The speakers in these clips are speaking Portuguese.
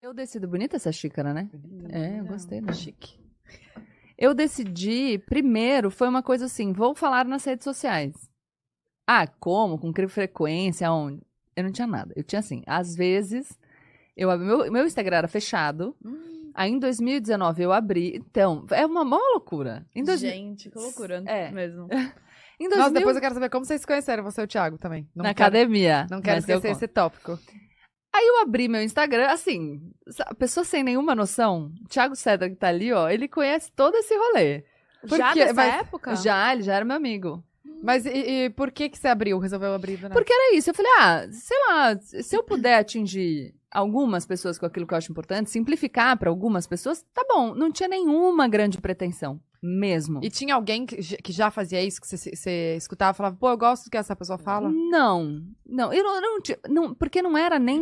Eu decidi, bonita essa xícara, né? Bonita, Eu gostei, né? Chique. Eu decidi, primeiro, foi uma coisa assim, vou falar nas redes sociais. Ah, como? Com que frequência? Onde? Eu não tinha nada. Eu tinha assim, às vezes, meu Instagram era fechado. Aí em 2019 eu abri. Então, é uma maior loucura. Gente, que loucura mesmo. Em Nossa, depois eu quero saber como vocês se conheceram, você e o Thiago também. Na academia. Não quero mas eu esquecer conto. esse tópico. Aí eu abri meu Instagram, assim, a pessoa sem nenhuma noção, Thiago Cedra que tá ali, ó, ele conhece todo esse rolê. Já dessa época? Já, ele já era meu amigo. Mas e por que você abriu, resolveu abrir do nada? Porque era isso, eu falei, sei lá, se eu puder atingir algumas pessoas com aquilo que eu acho importante, simplificar pra algumas pessoas, tá bom, não tinha nenhuma grande pretensão, mesmo. E tinha alguém que já fazia isso, que você escutava e falava, pô, eu gosto do que essa pessoa fala? Não, eu não, porque não era nem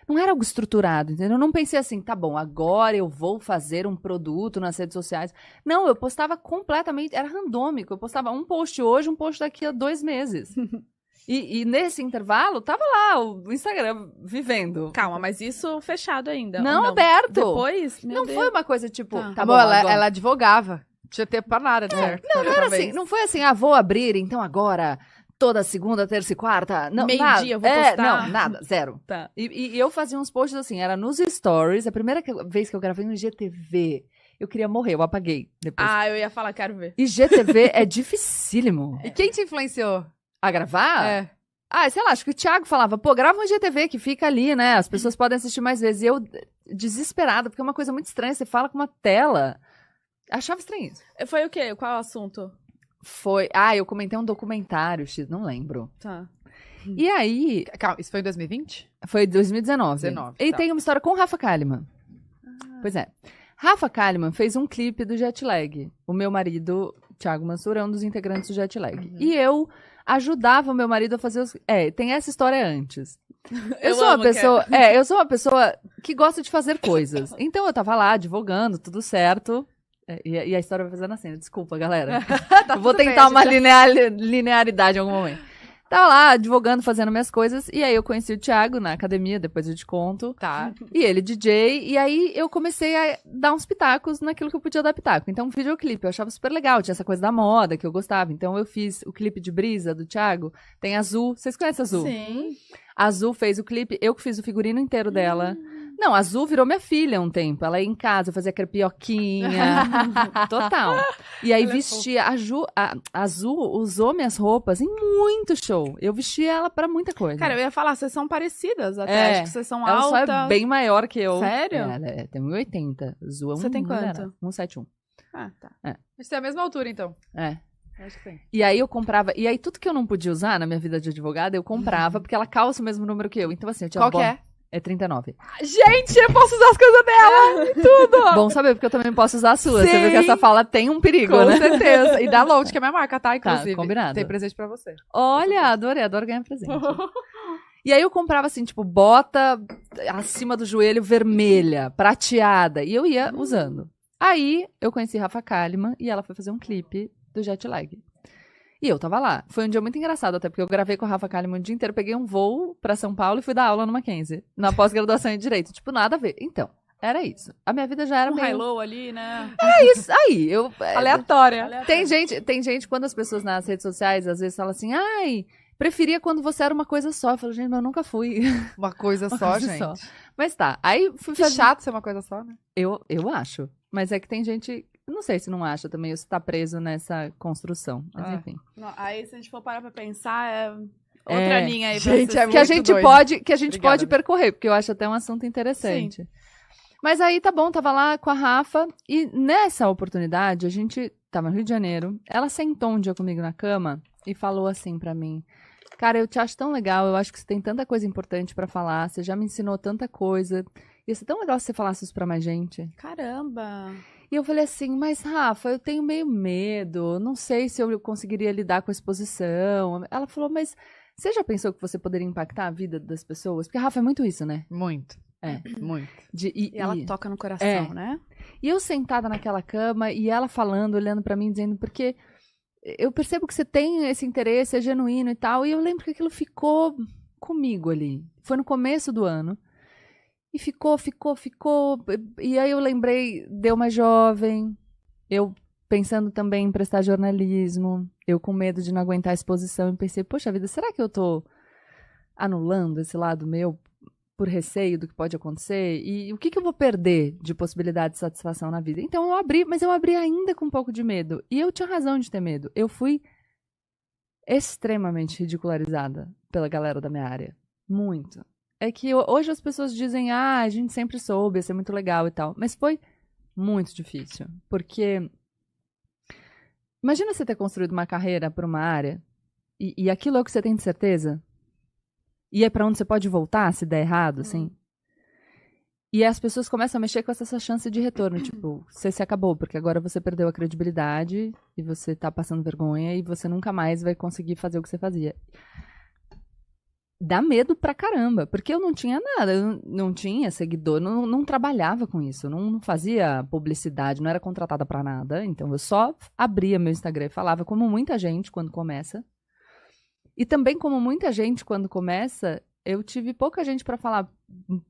não era algo estruturado, entendeu? Eu não pensei assim, tá bom, agora eu vou fazer um produto nas redes sociais. Não, eu postava completamente, era randômico. Eu postava um post hoje, um post daqui a 2 meses. E nesse intervalo, tava lá o Instagram vivendo. Calma, mas isso fechado ainda? Não, ou aberto. Depois? Meu Não Deus. foi uma coisa tipo, tá bom, Amor, agora. ela advogava. Não tinha tempo pra nada, de certo? Não era assim, não foi assim, vou abrir, então agora, toda segunda, terça e quarta. Não, Meio-dia nada. eu vou postar. Não, nada, zero. Tá. E eu fazia uns posts assim, era nos stories, a primeira vez que eu gravei no IGTV, eu queria morrer, eu apaguei depois. Ah, eu ia falar, quero ver. IGTV é dificílimo. E quem te influenciou? A gravar? É. Sei lá, acho que o Thiago falava, pô, grava um IGTV que fica ali, né? As pessoas podem assistir mais vezes. E eu, desesperada, porque é uma coisa muito estranha, você fala com uma tela. Achava estranho isso. Foi o quê? Qual o assunto? Foi. Eu comentei um documentário, não lembro. Tá. E aí. Calma, isso foi em 2020? Foi 2019. 19, E tá. tem uma história com o Rafa Kalimann. Pois é. Rafa Kalimann fez um clipe do Jetlag. O meu marido, Thiago Mansur, é um dos integrantes do Jetlag. E eu ajudava o meu marido a fazer os. Tem essa história antes. Eu sou uma pessoa que gosta de fazer coisas. Então eu tava lá advogando, tudo certo. E a história vai fazendo assim, desculpa, galera. Eu vou tentar uma linearidade em algum momento. Tava lá advogando, fazendo minhas coisas, e aí eu conheci o Thiago na academia, depois eu te conto. Tá. E ele DJ, e aí eu comecei a dar uns pitacos naquilo que eu podia dar pitaco. Então, um videoclipe, eu achava super legal, tinha essa coisa da moda que eu gostava. Então, eu fiz o clipe de Brisa, do Thiago, tem Azul, vocês conhecem Azul? Sim. A Azul fez o clipe, eu que fiz o figurino inteiro dela. Não, a Azul virou minha filha um tempo. Ela ia em casa, eu fazia crepioquinha. Total. E aí vestia. A Azul usou minhas roupas em muito show. Eu vestia ela pra muita coisa. Cara, eu ia falar, vocês são parecidas até. Acho que vocês são ela altas. só é bem maior que eu. Sério? Ela tem 1,80. Azul é Você tem quanto? 1,71. Ah, tá. A gente tem a mesma altura, então. Acho que tem. E aí eu comprava. E aí tudo que eu não podia usar na minha vida de advogada, eu comprava, porque ela calça o mesmo número que eu. Então, assim, eu tinha Qual que é? É 39. Gente, eu posso usar as coisas dela! E tudo! Bom saber, porque eu também posso usar a sua. Sim. Você viu que essa fala tem um perigo, Com né? certeza. E da Load, que é a minha marca, tá? Inclusive. Combinado. Tem presente pra você. Olha, adoro ganhar presente. E aí eu comprava assim, tipo, bota acima do joelho vermelha, prateada. E eu ia usando. Aí eu conheci Rafa Kalimann e ela foi fazer um clipe do Jetlag. E eu tava lá. Foi um dia muito engraçado, até porque eu gravei com a Rafa Kalimann o dia inteiro, peguei um voo pra São Paulo e fui dar aula no Mackenzie, na pós-graduação em Direito. Tipo, nada a ver. Então, era isso. A minha vida já era meio... high-low ali, né? É isso. Aí, eu... Aleatória. Tem gente, quando as pessoas nas redes sociais, às vezes falam assim, preferia quando você era uma coisa só. Eu falo, gente, mas eu nunca fui. Uma coisa só, coisa gente. só. Mas tá, aí fui Que fazer... chato ser uma coisa só, né? Eu acho. Mas é que tem gente... Não sei se não acha também, ou se tá preso nessa construção. Mas enfim. Não, aí, se a gente for parar pra pensar, é outra linha aí. Gente, pra é Que a muito gente doido. pode Obrigada, pode percorrer, porque eu acho até um assunto interessante. Mas aí tá bom, tava lá com a Rafa, e nessa oportunidade, a gente tava no Rio de Janeiro, ela sentou um dia comigo na cama e falou assim pra mim, cara, eu te acho tão legal, eu acho que você tem tanta coisa importante pra falar, você já me ensinou tanta coisa, ia ser tão legal se você falasse isso pra mais gente. Caramba! E eu falei assim, mas Rafa, eu tenho meio medo, não sei se eu conseguiria lidar com a exposição. Ela falou, mas você já pensou que você poderia impactar a vida das pessoas? Porque a Rafa é muito isso, né? Muito. É. Muito. E ela toca no coração, né? E eu sentada naquela cama e ela falando, olhando pra mim, dizendo, porque eu percebo que você tem esse interesse, é genuíno e tal. E eu lembro que aquilo ficou comigo ali. Foi no começo do ano. E ficou. E aí eu lembrei, deu mais jovem, eu pensando também em prestar jornalismo, eu com medo de não aguentar a exposição, e pensei, poxa vida, será que eu tô anulando esse lado meu por receio do que pode acontecer? E o que eu vou perder de possibilidade de satisfação na vida? Então eu abri, mas eu abri ainda com um pouco de medo. E eu tinha razão de ter medo. Eu fui extremamente ridicularizada pela galera da minha área. Muito. É que hoje as pessoas dizem, a gente sempre soube, ia ser muito legal e tal. Mas foi muito difícil. Porque imagina você ter construído uma carreira por uma área e aquilo é o que você tem de certeza. E é pra onde você pode voltar se der errado, assim. E as pessoas começam a mexer com essa chance de retorno. Tipo, você se acabou, porque agora você perdeu a credibilidade e você tá passando vergonha e você nunca mais vai conseguir fazer o que você fazia. Dá medo pra caramba, porque eu não tinha nada, eu não tinha seguidor, não trabalhava com isso, não fazia publicidade, não era contratada pra nada. Então eu só abria meu Instagram e falava, como muita gente quando começa. E também, como muita gente quando começa, eu tive pouca gente pra falar,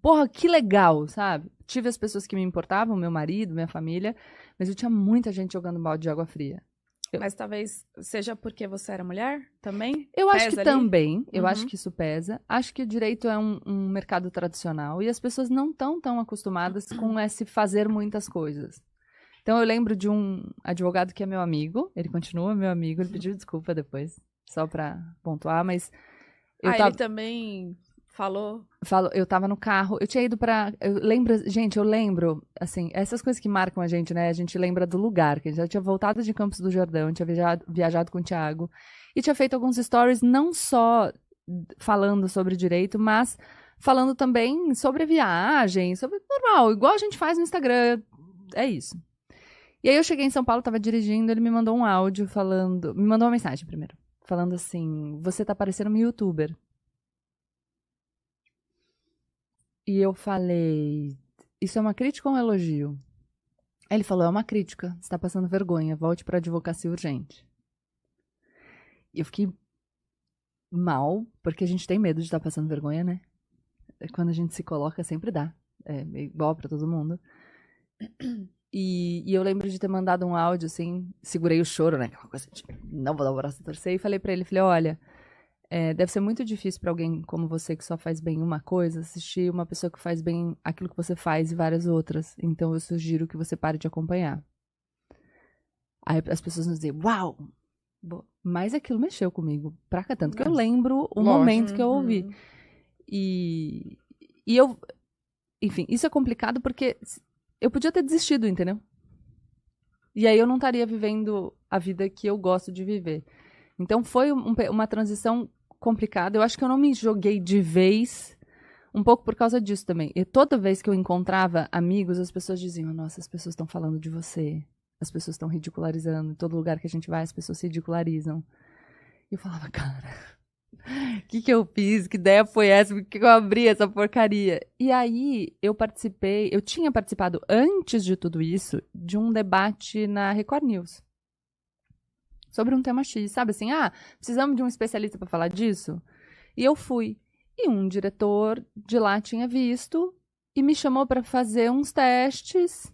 porra, que legal, sabe? Tive as pessoas que me importavam, meu marido, minha família, mas eu tinha muita gente jogando balde de água fria. Mas talvez seja porque você era mulher também? Eu acho que Pesa ali? também, eu Uhum. acho que isso pesa. Acho que o direito é um mercado tradicional e as pessoas não estão tão acostumadas com esse fazer muitas coisas. Então eu lembro de um advogado que é meu amigo, ele continua meu amigo, ele pediu desculpa depois, só pra pontuar, mas Ele também falou? eu tava no carro, eu tinha ido eu lembro, assim, essas coisas que marcam a gente, né? A gente lembra do lugar, que a gente já tinha voltado de Campos do Jordão, tinha viajado com o Thiago, e tinha feito alguns stories, não só falando sobre direito, mas falando também sobre a viagem, sobre normal, igual a gente faz no Instagram, é isso. E aí eu cheguei em São Paulo, tava dirigindo, ele me mandou um áudio falando, me mandou uma mensagem primeiro, falando assim, você tá parecendo um youtuber. E eu falei, isso é uma crítica ou um elogio? Aí ele falou, é uma crítica, você tá passando vergonha, volte pra advocacia urgente. E eu fiquei mal, porque a gente tem medo de estar passando vergonha, né? Quando a gente se coloca, sempre dá. É igual pra todo mundo. E eu lembro de ter mandado um áudio, assim, segurei o choro, né? Aquela coisa de não vou dar o braço a torcer. E falei pra ele, olha, deve ser muito difícil pra alguém como você que só faz bem uma coisa, assistir uma pessoa que faz bem aquilo que você faz e várias outras. Então eu sugiro que você pare de acompanhar. Aí as pessoas nos dizem, uau! Mas aquilo mexeu comigo, pra cá tanto que eu lembro o momento que eu ouvi. E eu, enfim, isso é complicado porque eu podia ter desistido, entendeu? E aí eu não estaria vivendo a vida que eu gosto de viver. Então foi uma transição complicada. Eu acho que eu não me joguei de vez, um pouco por causa disso também. E toda vez que eu encontrava amigos, as pessoas diziam, nossa, as pessoas estão falando de você. As pessoas estão ridicularizando. Em todo lugar que a gente vai, as pessoas se ridicularizam. E eu falava, cara, o que eu fiz? Que ideia foi essa? Por que eu abri essa porcaria? E aí eu tinha participado antes de tudo isso, de um debate na Record News. Sobre um tema X, sabe assim, precisamos de um especialista para falar disso? E eu fui. E um diretor de lá tinha visto e me chamou para fazer uns testes.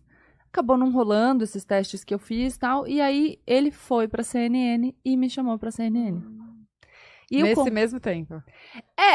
Acabou não rolando esses testes que eu fiz e tal. E aí ele foi pra CNN e me chamou pra CNN. E Nesse mesmo tempo.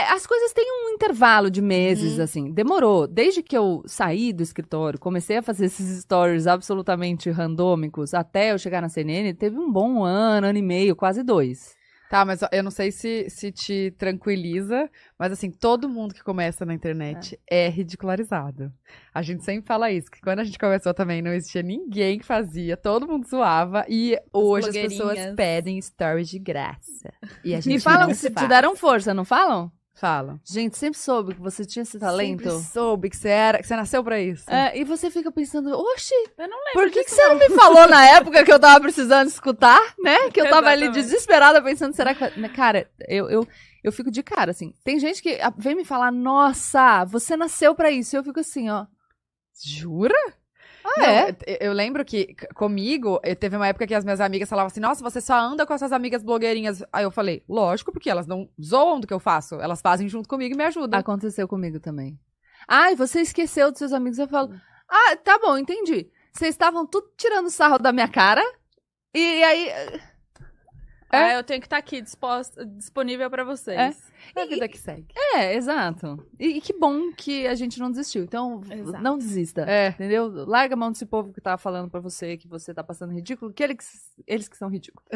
as coisas têm um intervalo de meses, assim. Demorou. Desde que eu saí do escritório, comecei a fazer esses stories absolutamente randômicos, até eu chegar na CNN, teve um bom ano e meio, quase 2. Tá, mas eu não sei se te tranquiliza, mas assim, todo mundo que começa na internet é ridicularizado. A gente sempre fala isso, que quando a gente começou também não existia ninguém que fazia, todo mundo zoava, e hoje as pessoas pedem stories de graça. E a gente Me falam não que te faz. deram força, não falam? Falam. Gente, sempre soube que você tinha esse talento. Sempre soube que você nasceu pra isso. E você fica pensando, oxi, Eu não lembro por que disso, você não me falou na época que eu tava precisando escutar, né? Que eu tava ali Exatamente. desesperada pensando, será que... Cara, eu fico de cara, assim. Tem gente que vem me falar, nossa, você nasceu pra isso. E eu fico assim, ó. Jura? Ah, Não, é? eu lembro que comigo, teve uma época que as minhas amigas falavam assim, nossa, você só anda com essas amigas blogueirinhas. Aí eu falei, lógico, porque elas não zoam do que eu faço. Elas fazem junto comigo e me ajudam. Aconteceu comigo também. Ai, você esqueceu dos seus amigos. Eu falo, tá bom, entendi. Vocês estavam tudo tirando sarro da minha cara. E aí... Eu tenho que estar aqui disponível pra vocês. É a vida que segue. Exato. E que bom que a gente não desistiu. Então, Exato. não desista. Entendeu? Larga a mão desse povo que tá falando pra você que você tá passando ridículo, que eles que são ridículos.